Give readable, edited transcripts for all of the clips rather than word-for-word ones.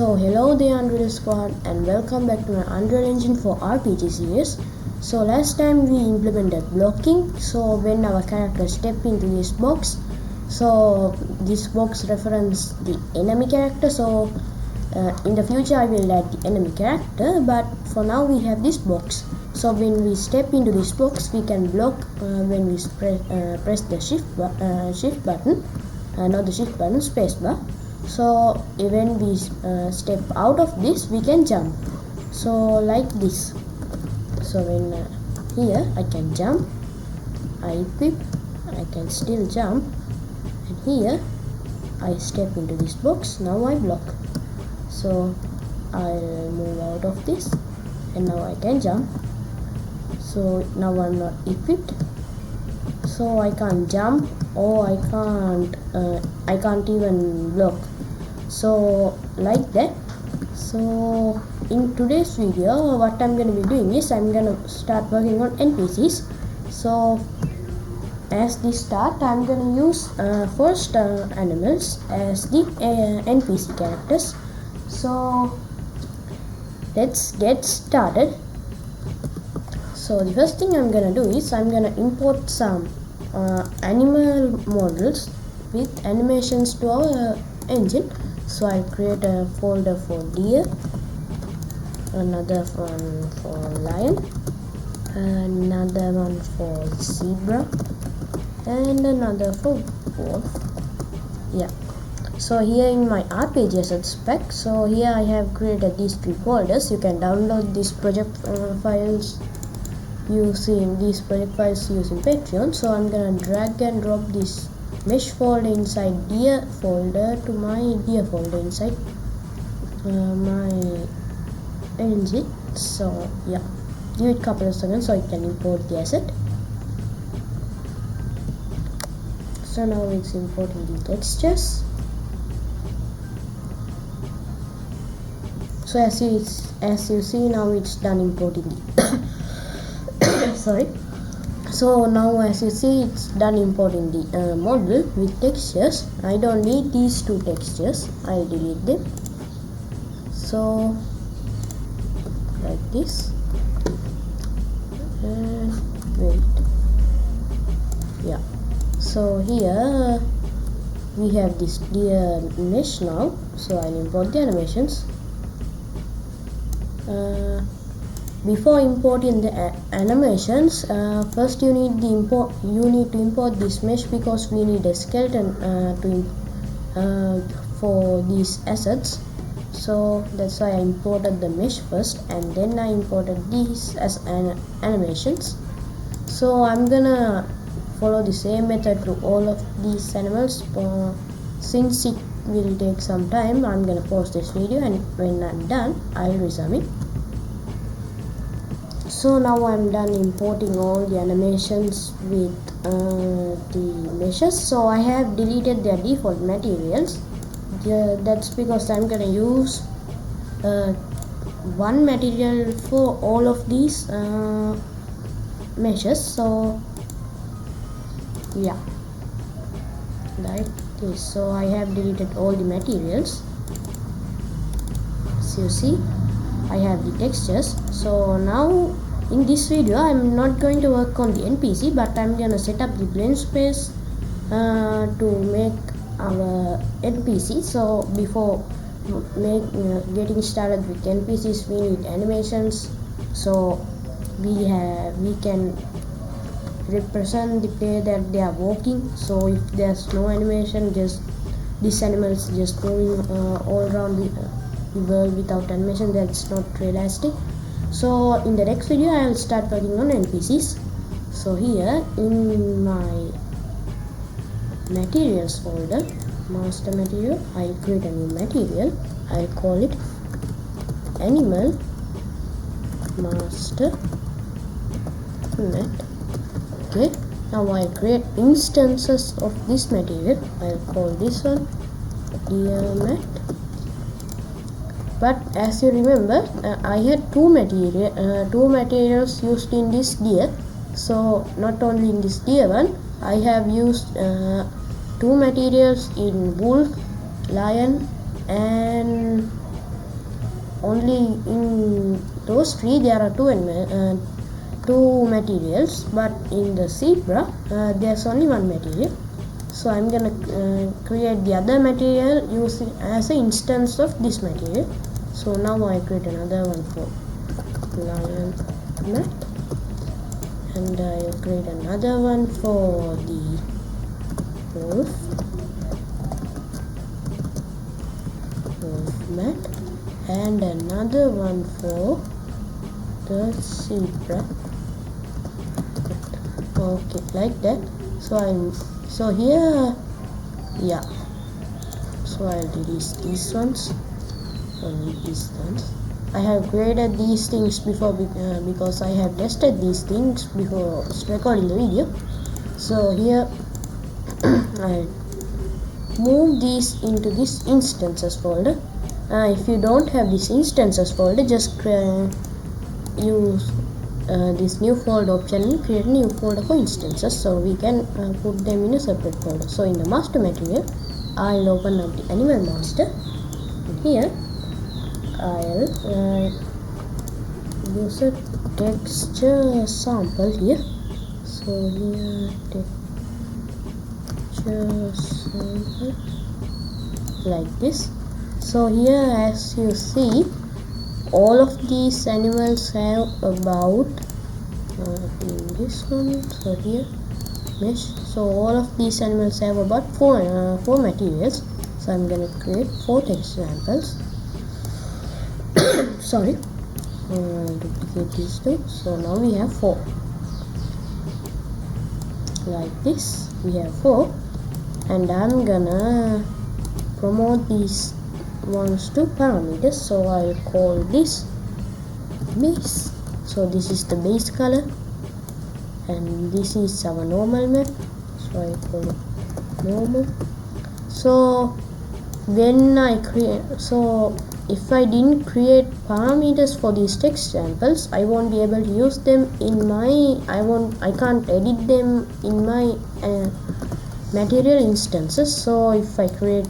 So hello there Unreal Squad and welcome back to my Unreal Engine for RPG series. So last time we implemented blocking, so when our character step into this box, so this box reference the enemy character, so in the future I will add the enemy character, but for now we have this box. So when we step into this box we can block when we press the shift button, not the shift button, space bar. So when we step out of this we can jump, so like this. So when here I can jump, I equip, I can still jump, and here I step into this box, now I block. So I'll move out of this and now I can jump. So now I'm not equipped, so I can't jump or I can't even block. So like that. So in today's video what I'm going to be doing is I'm going to start working on NPCs. So as the start I'm going to use first animals as the NPC characters. So let's get started. So the first thing I'm going to do is I'm going to import some animal models with animations to our engine. So I'll create a folder for deer, another one for lion, another one for zebra, and another for wolf. Yeah. So here in my RPG assets pack, so here I have created these three folders. You can download these project files using Patreon. So I'm gonna drag and drop this mesh folder inside deer folder to my deer folder inside my engine. So yeah, give it a couple of seconds so I can import the asset. So now it's importing the textures. So as you see now it's done importing the sorry. So now as you see it's done importing the model with textures. I don't need these two textures, I'll delete them. So like this, and wait, yeah. So here we have this deer mesh now, so I'll import the animations. Before importing the animations, first you need to import this mesh, because we need a skeleton for these assets. So that's why I imported the mesh first, and then I imported these as animations. So I'm gonna follow the same method to all of these animals. Since it will take some time, I'm gonna pause this video, and when I'm done I'll resume it. So now I'm done importing all the animations with the meshes. So I have deleted their default materials. That's because I'm gonna use one material for all of these meshes. So yeah, like this. So I have deleted all the materials. So you see I have the textures. So now in this video I'm not going to work on the NPC, but I'm gonna set up the Blendspace to make our NPC. So before getting started with NPCs we need animations, so we can represent the player that they are walking. So if there's no animation, just these animals just moving all around the world without animation, that's not realistic. So in the next video I will start working on NPCs. So here in my materials folder, master material, I'll create a new material. I'll call it animal master mat. Okay, now I'll create instances of this material. I'll call this one deer mat. But as you remember, I had two materials used in this deer. So not only in this deer one, I have used two materials in wolf, lion, and only in those three there are two materials, but in the zebra there's only one material. So I'm gonna create the other material using as an instance of this material. So now I create another one for lion mat, and I'll create another one for the wolf mat, and another one for the zebra. Okay, like that. So here, yeah, so I'll release these ones, only these ones. I have created these things before because I have tested these things before recording the video. So here I move these into this instances folder. If you don't have this instances folder, just use this new folder option and create a new folder for instances, so we can put them in a separate folder. So in the master material, I'll open up the animal master, and here I'll use a texture sample here. So here texture sample like this. So here, as you see, all of these animals have about in this one, so here mesh, so all of these animals have about four materials. So I'm gonna create 4 text samples. Sorry, duplicate these two. So now we have 4. Like this, we have 4, and I'm gonna promote these ones to parameters. So I'll call this base. So this is the base color, and this is our normal map. So I call it normal. So when I create, so if I didn't create parameters for these text samples, I won't be able to use them in my, I can't edit them in my material instances. So if I create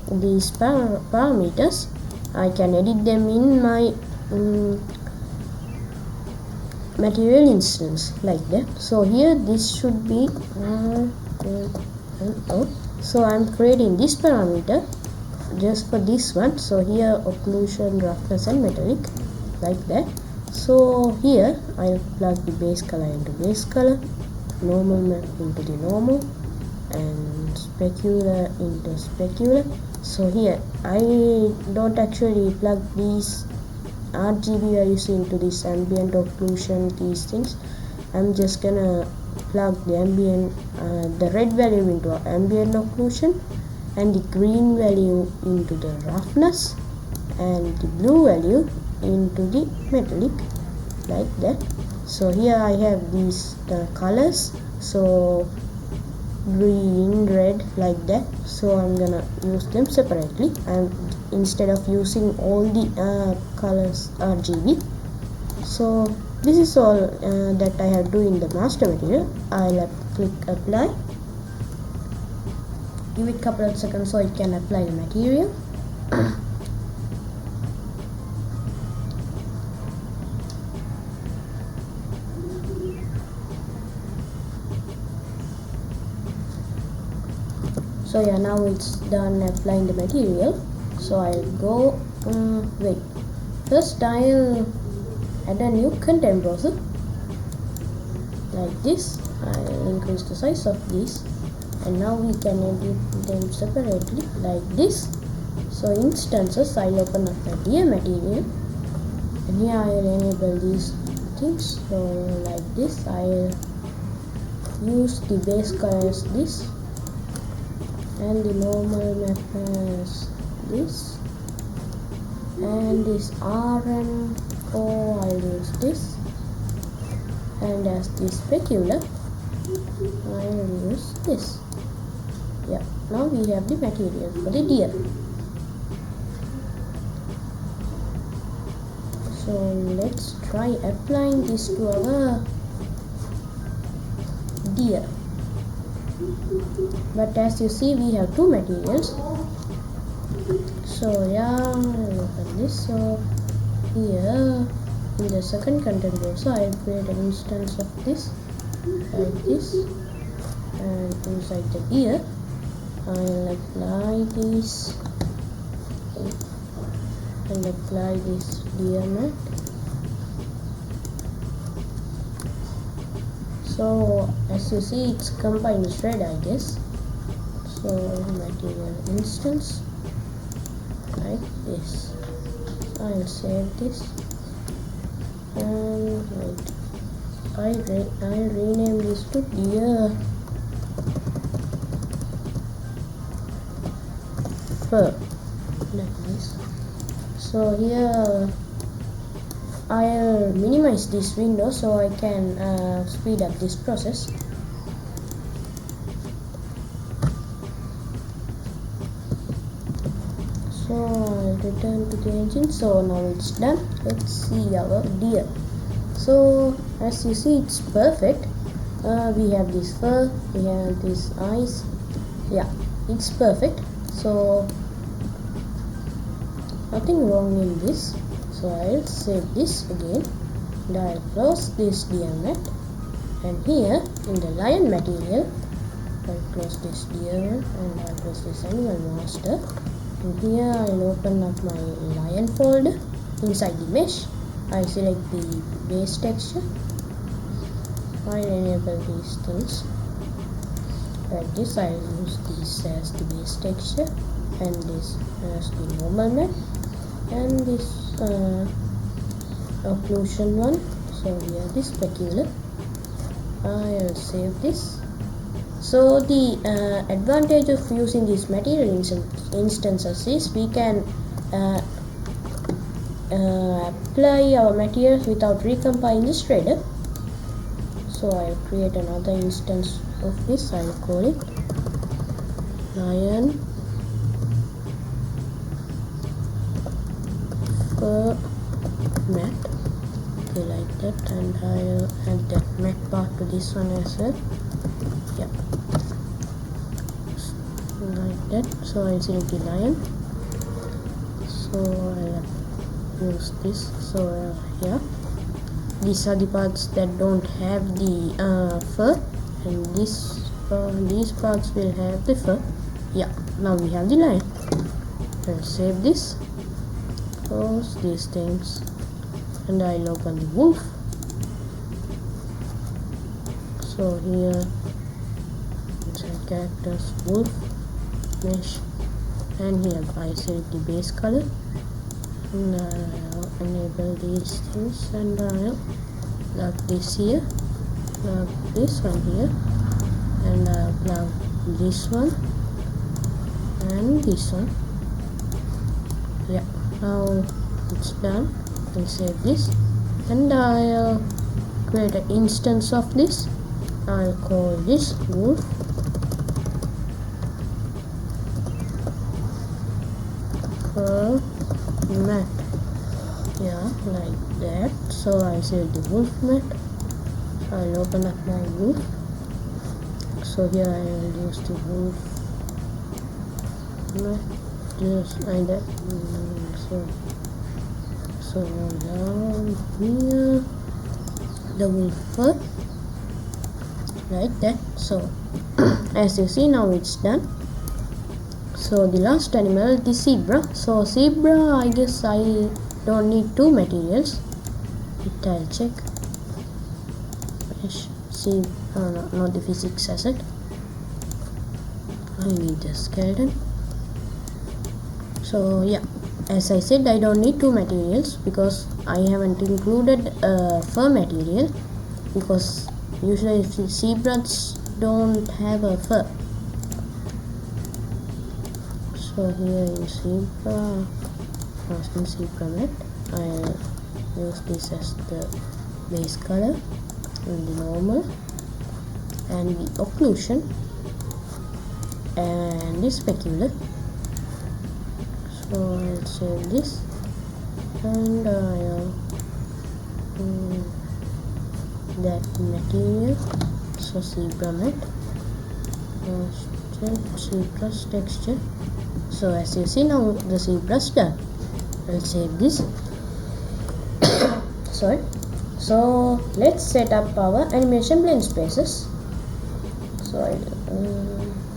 these parameters, I can edit them in my material instance like that. So here this should be so I'm creating this parameter just for this one. So here occlusion, roughness and metallic, like that. So here I'll plug the base color into base color, normal map into the normal, and specular into specular. So here I don't actually plug these RGB values into this ambient occlusion, these things. I'm just gonna plug the ambient the red value into ambient occlusion, and the green value into the roughness, and the blue value into the metallic, like that. So here I have these colors, so green, red, like that. So I'm gonna use them separately, and instead of using all the colors RGB. So this is all that I have to do in the master material. I'll click apply, give it a couple of seconds so it can apply the material. So yeah, now it's done applying the material. So I'll go wait, first I'll add a new content browser like this. I'll increase the size of this, and now we can edit them separately like this. So instances, I'll open up the deer material, and here I'll enable these things. So like this, I'll use the base color as this, and the normal map as this, and this RN4 I'll use this, and as the specular I'll use this. Yeah, now we have the material for the deer. So let's try applying this to our deer. But as you see, we have two materials. So yeah, open this. So here in the second content browser I will create an instance of this like this, and inside the here I will apply this and apply this deer mat. So as you see, it's combined red, I guess. So material instance like this. I'll save this and wait. I'll rename this to deer fur like this. So here I'll minimize this window so I can speed up this process. So I'll return to the engine. So now it's done. Let's see our deer. So as you see, it's perfect. We have this fur, we have these eyes. Yeah, it's perfect. So nothing wrong in this. So I'll save this again and I'll close this deer mat, and here in the lion material I'll close this deer and I'll close this animal master, and here I'll open up my lion folder. Inside the mesh I select the base texture. I'll enable these things like this. I'll use this as the base texture and this as the normal map, and this occlusion one. So here this specular. I'll save this. So the advantage of using these material instances is we can apply our materials without recompiling the shredder. So I'll create another instance of this. I'll call it lion fur mat. Okay, like that, and I'll add that mat part to this one as well. Yeah, like that. So I'll select the lion. So I'll use this. So yeah, these are the parts that don't have the fur, and these parts will have the fur. Yeah, now we have the lion. I'll save this, close these things, and I'll open the wolf. So here inside characters, wolf, mesh, and here I select the base color, and I'll enable these things, and I'll plug this here, plug this one here, and I'll plug this one and this one. Yeah, now it's done. I'll save this, and I'll create an instance of this. I'll call this wolf fur mat. Yeah, like that. So I'll save the wolf mat. I'll open up my wolf. So here I will use the wolf mat, just like that. So down here the wolf fur, like that. So as you see, now it's done. So the last animal, the zebra. So zebra, I guess I don't need two materials. I'll check. See, no, not the physics asset. I need the skeleton. So yeah, as I said, I don't need two materials because I haven't included fur material, because usually zebras don't have a fur. So here in zebra, in zebra mat, I'll use this as the base color, and the normal, and the occlusion, and the specular. So I'll save this, and I'll that material. So zebra mat, zebra's texture. So as you see, now the zebra's done. I'll save this. Sorry. So let's set up our animation blend spaces. So I'll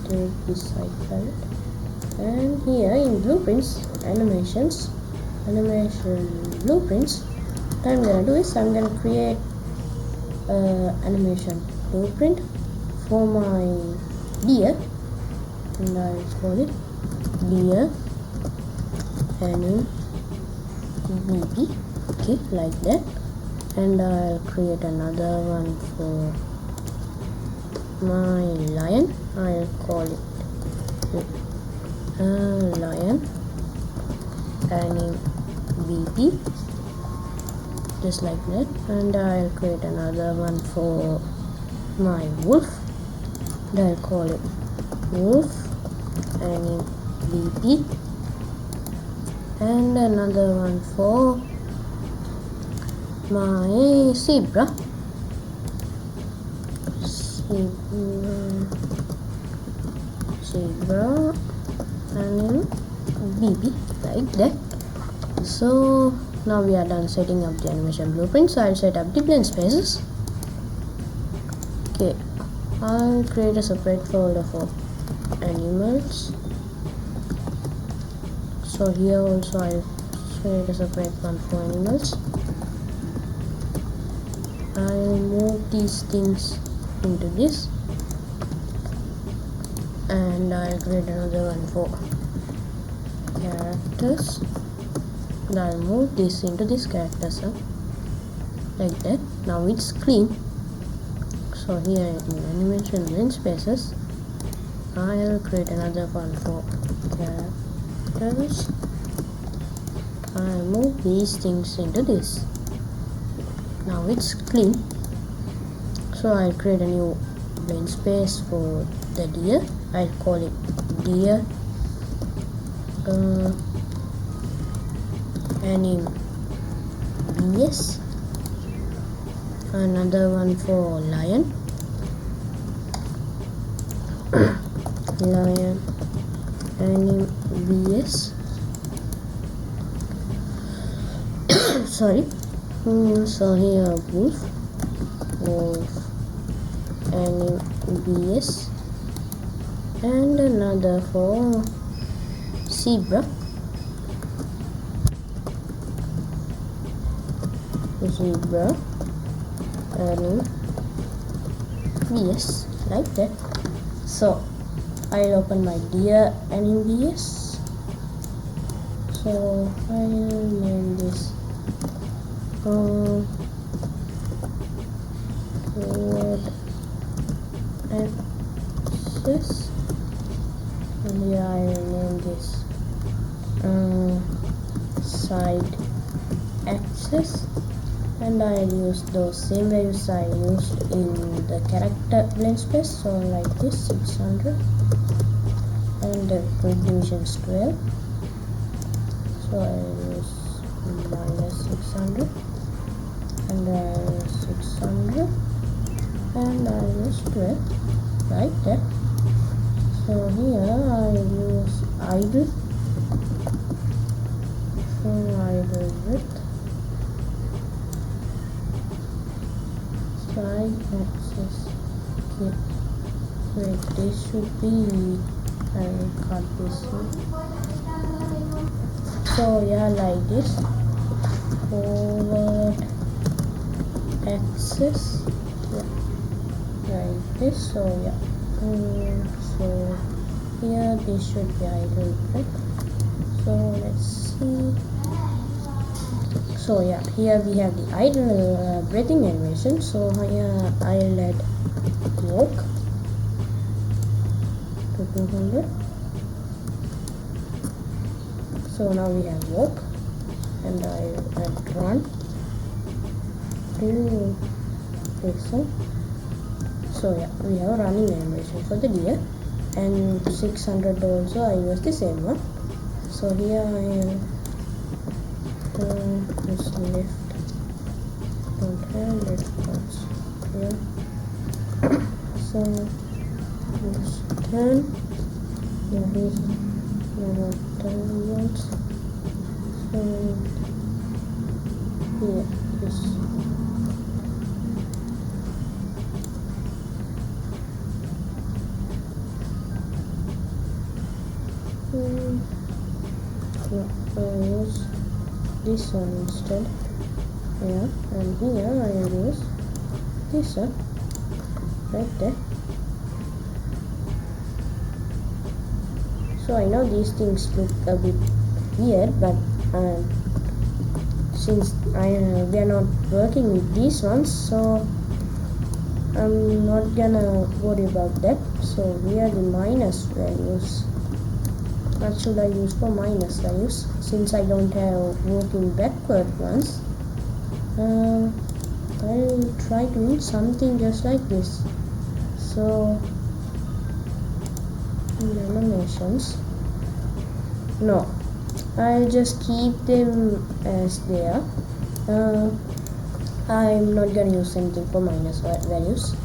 take this side palette, and here in blueprints, animation blueprints, what I'm gonna do is I'm gonna create animation blueprint for my deer, and I'll call it deer Animal NPC. Okay, like that. And I'll create another one for my lion. I'll call it lion Animal NPC, just like that. And I'll create another one for my wolf, and I'll call it wolf Animal NPC. And another one for my zebra and BB, like that. So now we are done setting up the animation blueprint, so I'll set up the blend spaces. Okay, I'll create a separate folder for animals. So here also I'll create a separate one for animals. I'll move these things into this, and I'll create another one for characters, and I'll move this into this characters, like that. Now it's clean. So here in animation blend spaces, I'll create another one for characters. I'll move these things into this. Now it's clean. So I'll create a new blend space for the deer. I'll call it deer Animal BS. Another one for lion lion Animal BS. Sorry. So here wolf Animal BS, and another for zebra Animal BS, like that. So I'll open my deer Animal BS. So I'll name this forward axis, and here I'll name this side axis, and I'll use those same values I used in the character blend space. So like this, 600, and the grid division is 12. So I'll use -600, and 600, and I'll use 12, like that. So here I'll use idle for idle width, side axis. Okay, wait, this should be, I'll cut this one. So yeah, like this, forward axis, yeah, like this. So yeah, so here this should be idle breath. So let's see. So yeah, here we have the idle breathing animation. So here I'll add walk to 200. So now we have walk, and I'll add run to this one. So yeah, we have running animation for the deer, and 600 also I use the same one. So here I just left, don't have left parts here. So just turn, yeah, here's turn once, and here this. Yeah, I'll use this one instead. Yeah, and here I'll use this one right there. So I know these things look a bit weird, but since we are not working with these ones, so I'm not gonna worry about that. So we are the minus values. What should I use for minus values? Since I don't have working backward ones, I'll try doing something just like this. So animations, no, I'll just keep them as they are. I'm not gonna use anything for minus values.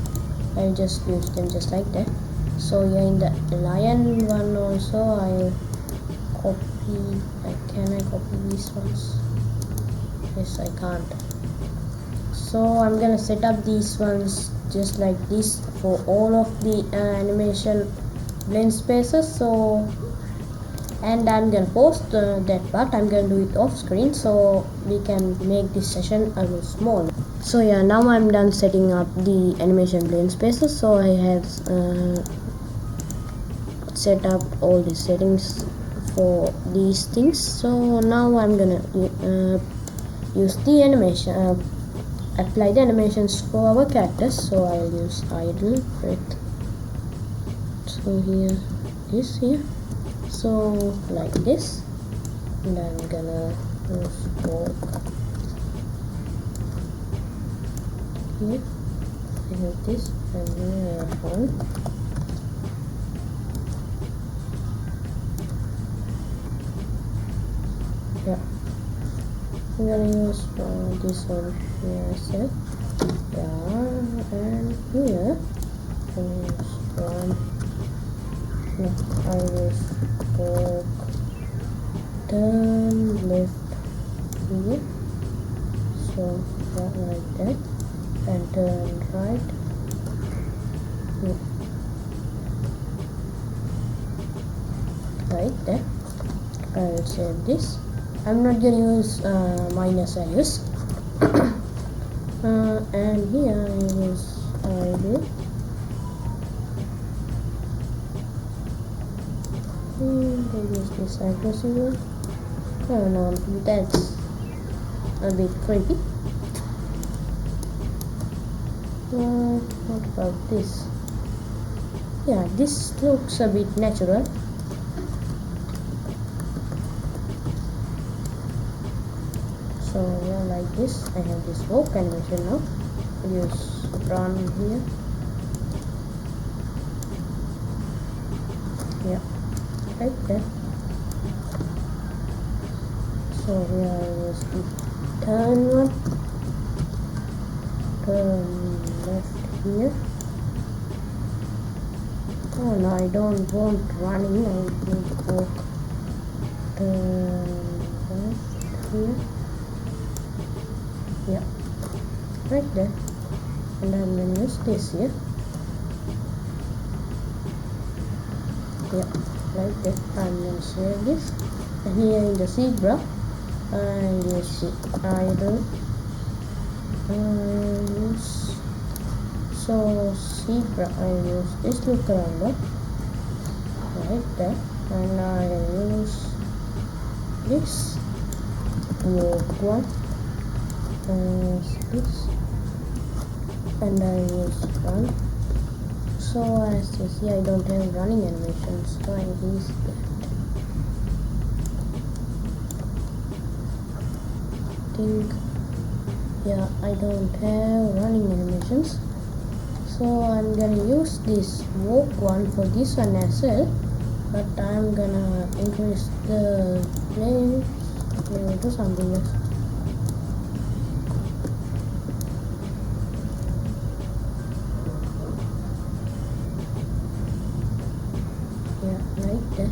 I'll just use them just like that. So yeah, in the lion one also I'll copy. Can I copy these ones? Yes, I can't. So I'm gonna set up these ones just like this for all of the animation blend spaces. So, and I'm gonna post that part. I'm gonna do it off screen so we can make this session a little small. So yeah, now I'm done setting up the animation blend spaces. So I have set up all the settings for these things. So now I'm gonna use the animation, apply the animations for our characters. So I'll use idle breath. So here, this here, so like this, and I'm gonna use walk. Here I have this, and here I have one. Yeah, I'm gonna use this one here as well. Yeah, and here I'm gonna use one. No, I will walk, turn left here, so that like that, and turn right here, like that. I will save this. I'm not gonna use minus values. And here I use idle. I use this accuracy one. Oh no, that's a bit creepy. What about this? Yeah, this looks a bit natural. So yeah, like this. I have this walk animation now. I'll use run here. Yeah, like that. So here I use the turn one. Turn left here. Oh no, I don't want running. I need walk. Turn left here. Yeah, right there. And I'm gonna use this here. Yeah, like that. I'm gonna save this. And here in the zebra, and use the idle. So zebra, I use this look around right there, and I use this walk one. This, and I use run. So as you see, I don't have running animations, so I use that. Yeah, I don't have running animations, so I'm gonna use this walk one for this one as well, but I'm gonna increase the play to something else. Yeah, like that.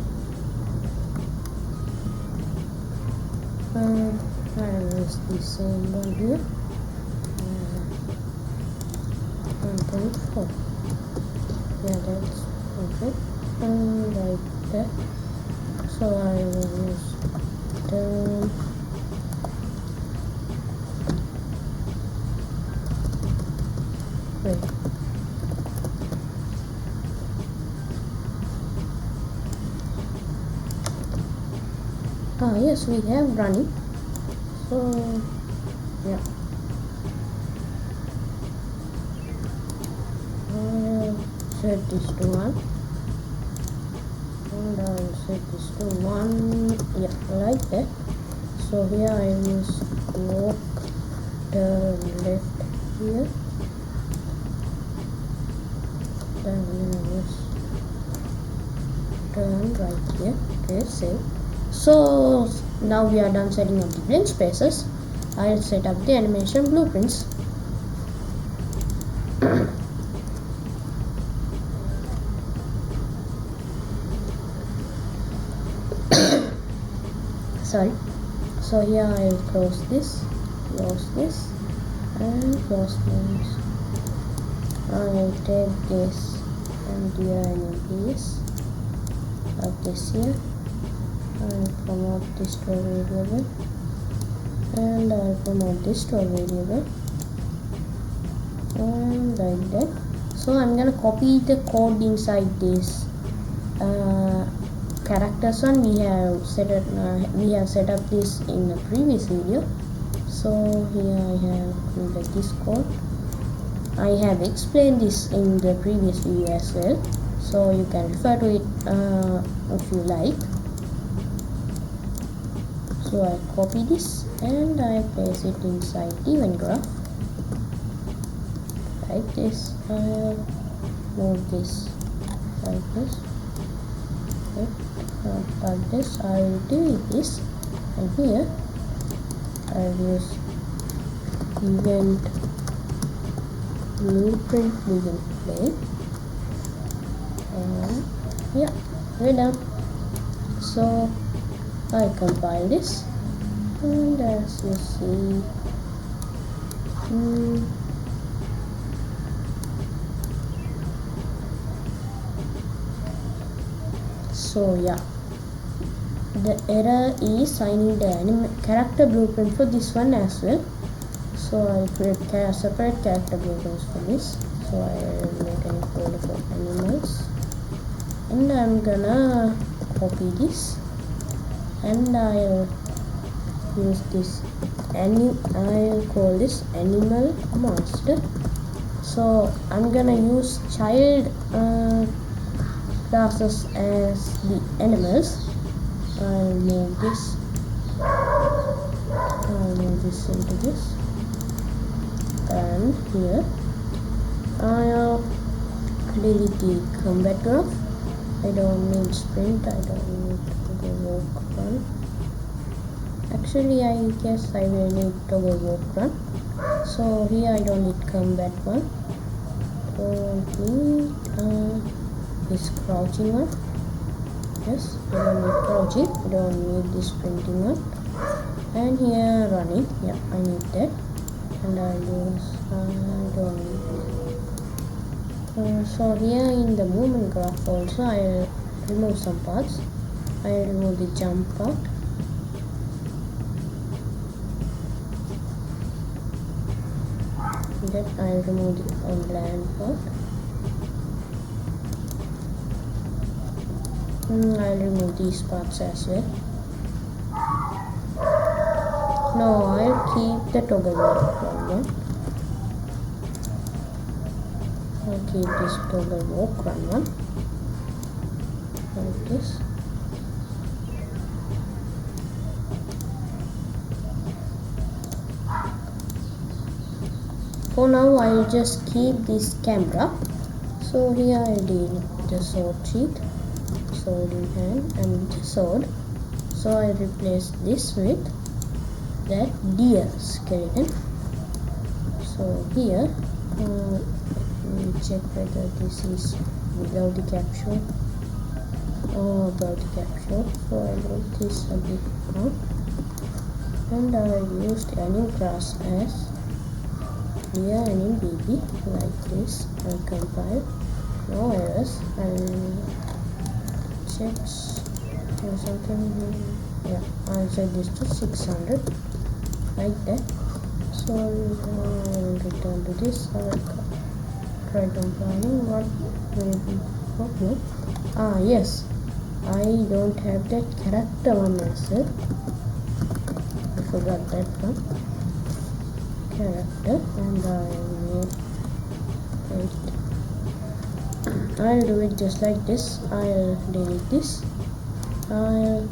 I'll use the same one here. 1.4. Yeah, that's perfect. Like that. So I will use the wait. Yes, we have running. So yeah. I'll set this to 1. And I'll set this to 1. Yeah, like that. So here I use walk turn left here. Then I use turn right here. Okay, save. So now we are done setting up the blend spaces. I'll set up the animation blueprints. Sorry. So here I'll close this, and close this. I'll take this and this like this here. I'll promote this to a variable, and I'll promote this to a variable, and like that. So I'm gonna copy the code inside this characters one. We have set up this in the previous video. So here I have included this code. I have explained this in the previous video as well, so you can refer to it if you like. So I copy this and I paste it inside the event graph like this. I'll move this like this. Okay. Like this. I'll delete this, and here I'll use event blueprint begin play, and yeah, we're done. So I compile this, and as you see, so yeah, the error is I need the character blueprint for this one as well. So I'll create separate character blueprints for this. So I'll make a folder for animals, and I'm gonna copy this, and I'll use this I'll call this animal master. So I'm gonna use child classes as the animals. I'll move this into this, and here I'll delete the combat graph. I don't need sprint, I don't need toggle walk run. Actually I guess I will need toggle walk run. So here I don't need combat one. Don't need this crouching one. Yes, I don't need crouching, I don't need this sprinting one. And here running, yeah, I need that. And I don't need. So here in the movement graph also I'll remove some parts. I'll remove the jump part. Then I'll remove the on land part. I'll remove these parts as well. No, I'll keep the toggle walk run one. I'll keep this toggle walk run one like this. For now I'll just keep this camera. So here I'll do the sword sheet, sword in hand, and the sword. So I replace this with that deer skeleton. So here let me check whether this is below the capsule or above the capsule. So I move this a bit down. and I used a new class as NPC like this. I'll compile, no errors. I'll check something. Yeah, I'll set this to 600 like that. So I'll return to this. I'll try compiling. What will be problem? Yes, I don't have that character one as well. I forgot that one. Character, and I'll do it just like this. I'll delete this. I'll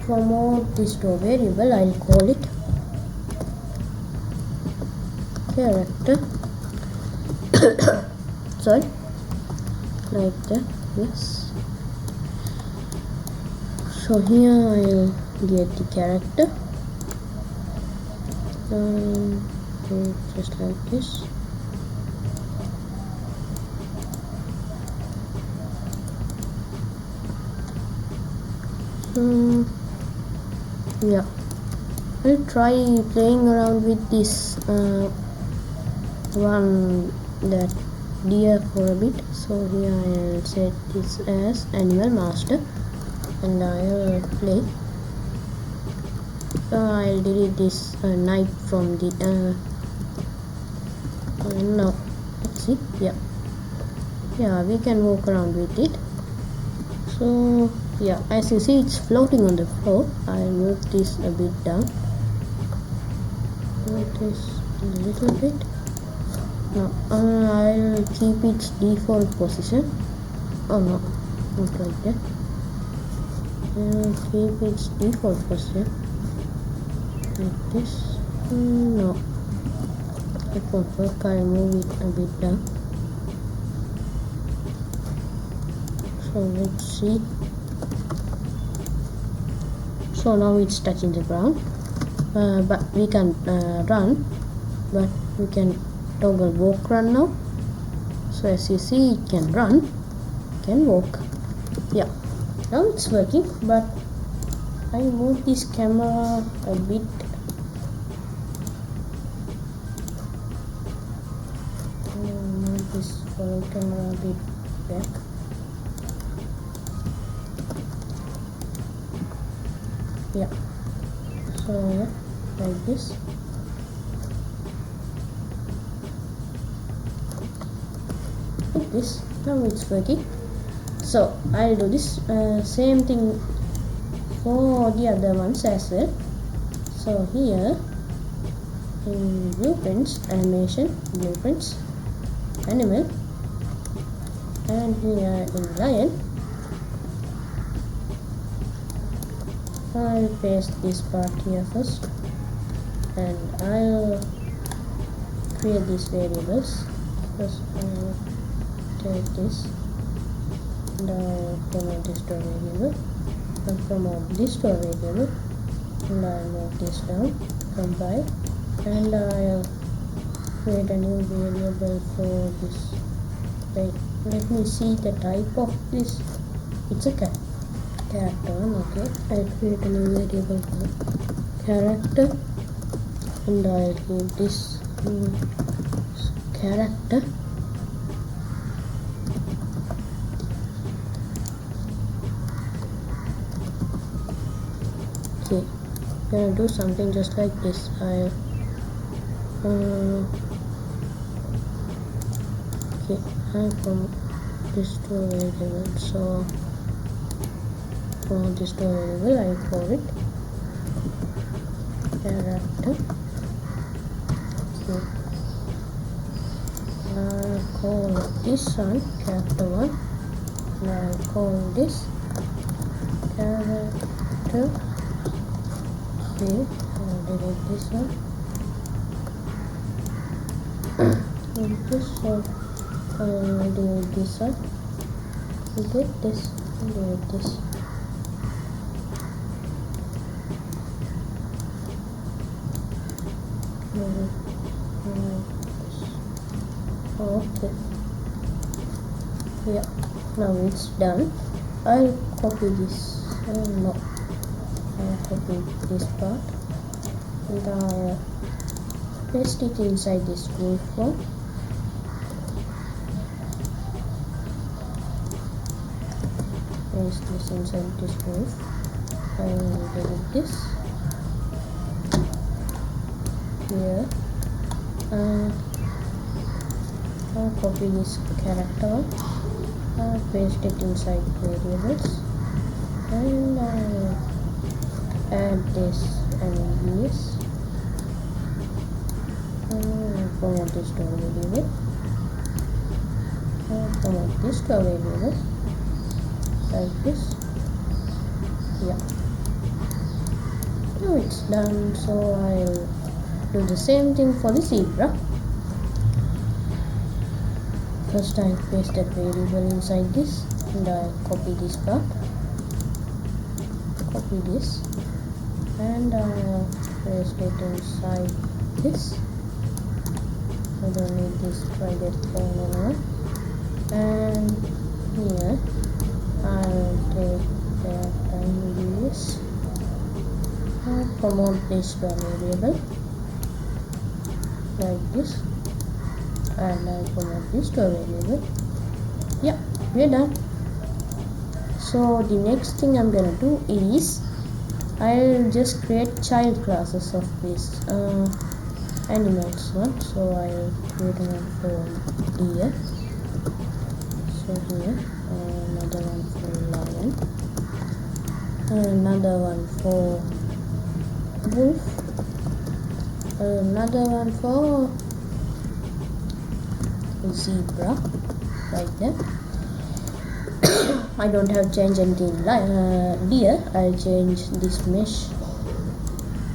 promote this to a variable. I'll call it character. Sorry, like that. Yes. So here I'll get the character. Just like this. Yeah, I'll try playing around with this one, that deer, for a bit. So here I'll set this as Animal Master and I'll play. I'll delete this knife from the no, let's see. Yeah, we can walk around with it. So yeah, as you see, it's floating on the floor. I'll move this a bit down. Move this a little bit. No, I'll keep its default position. Oh no, not like that. I'll keep its default position like this. No, it won't work. I'll move it a bit down. So let's see. So now it's touching the ground, but we can run, but we can toggle walk run now. So as you see, it can run, can walk. Yeah, now it's working, but I move this camera a bit. Move this front camera a bit back. Yeah, so yeah, like this. Like this. Now it's working. So I'll do this same thing for the other ones as well. So here in blueprints, animation, blueprints, animal, and here in lion, I'll paste this part here first, and I'll create these variables. First I'll take this and I'll promote this to a variable. I'll promote this to a variable, and I'll move this down, compile, and I'll create a new variable for this. Wait, let me see the type of this. It's a character one. Okay, I'll create a new variable for character, and I'll give this character. Okay, I'm gonna do something just like this. I'll okay, I'll from this to a variable. So from this to a variable, I call it character. Okay, I'll call this one character 1, and I'll call this character. Okay, I'll delete this one. And this one, I'll delete this one. Delete this, delete this. Okay. Yeah, now it's done. I'll copy this. No, copy this part and paste it inside this wolf one. Paste this inside this wolf. I will delete this here. I'll copy this character one. I'll paste it inside variables and I'll add this and this. I'll promote this to a variable. I'll promote this to a variable like this. Yeah. Now it's done, so I'll do the same thing for the zebra. First I paste that variable inside this and I copy this part, copy this and I paste it inside this. I don't need this trident anymore. And here I'll take that and do this. I'll promote this to a variable like this. And I'll promote this to a variable. Yeah, we're done. So the next thing I'm gonna do is I'll just create child classes of this animals one. So I'll create one for deer. So here, another one for lion, another one for wolf, another one for zebra, like that. I don't have changed anything deer. I'll change this mesh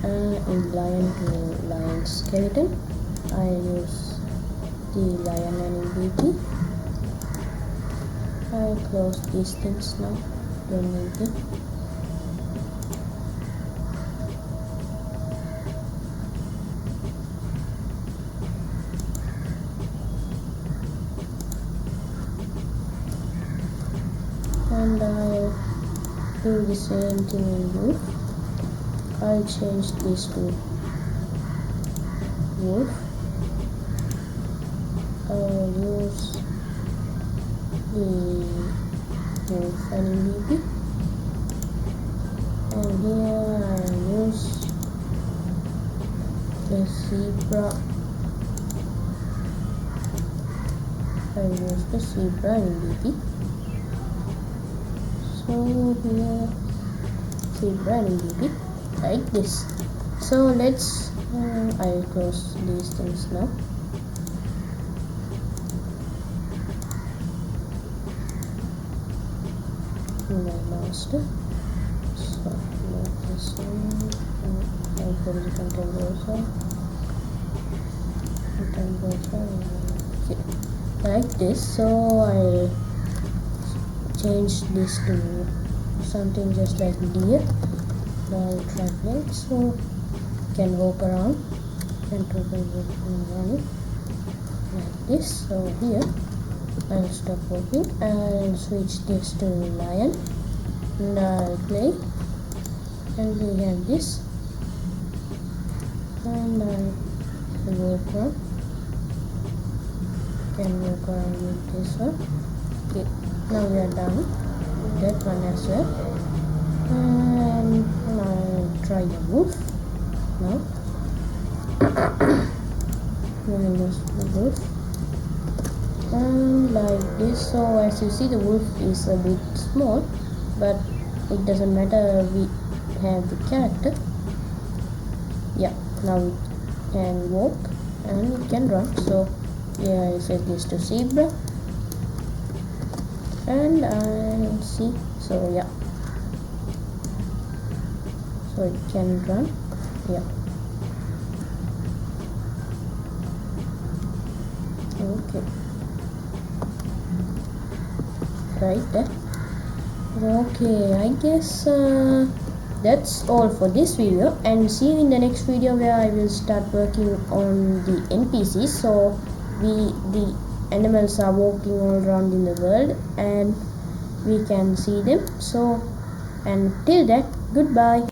in lion to lion skeleton. I'll use the lion NPC. I'll close these things now, don't need them. And I'll do the same thing in wolf. I'll change this to wolf. I'll use the wolf NPC, and here I'll use the zebra. I'll use the zebra NPC. So here zebra NPC like this. So let's I'll close these things now. My master. So make this one. I'll put the content browser. Okay, like this. So I'll change this to something just like deer. I'll translate so you can walk around and run like this. So here I'll stop walking and switch this to lion and I'll play, and we have this, and I'll walk around. Can walk around with this one. Okay, now we are done with that one as well, and I'll try the wolf now. We'll use the wolf. And like this. So as you see, the wolf is a bit small, but it doesn't matter, we have the character. Yeah, now it can walk and it can run. So yeah, I set this to zebra and I'll see. So yeah, so it can run. Yeah, okay, right there. Okay, I guess that's all for this video, and see you in the next video where I will start working on the NPCs. So the animals are walking all around in the world and we can see them. So until that, goodbye.